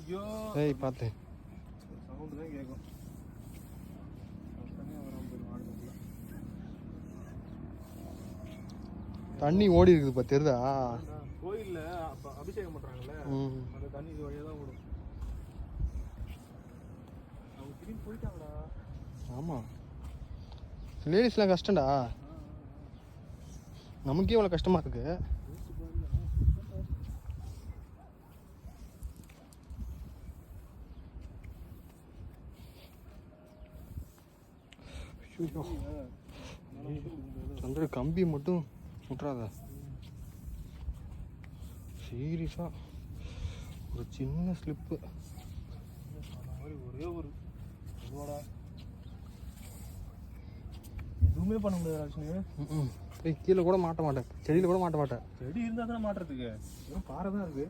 ஐயோ ஏய் பார்த்தேன் சவுண்டு தான் கேட்கும். தண்ணி ஓடி இருக்குதுப்பா தெரியுதா? கோயில்ல அபிஷேகம் பண்றாங்கல்ல, அந்த தண்ணி இது வழியா தான் ஓடும். அவங்க திரும்பி போயிட்டாங்களா? ஆமா, லேடிஸ்லாம் கஷ்டம்டா. நமக்கே இவ்வளோ கஷ்டமா இருக்கு. அந்த கம்பி மட்டும் விட்றாத. சீரியஸா ஒரு சின்ன ஸ்லிப்பு மாதிரி ஒரே ஒரு இதுவாடா, எதுவுமே பண்ண முடியாது ராஜ்னு. கீழே கூட மாட்ட மாட்டேன், செடியில் கூட மாட்ட மாட்டேன். செடி இருந்தால் தானே மாட்டுறதுக்கு, வெறும் பாறை தான் இருக்கு.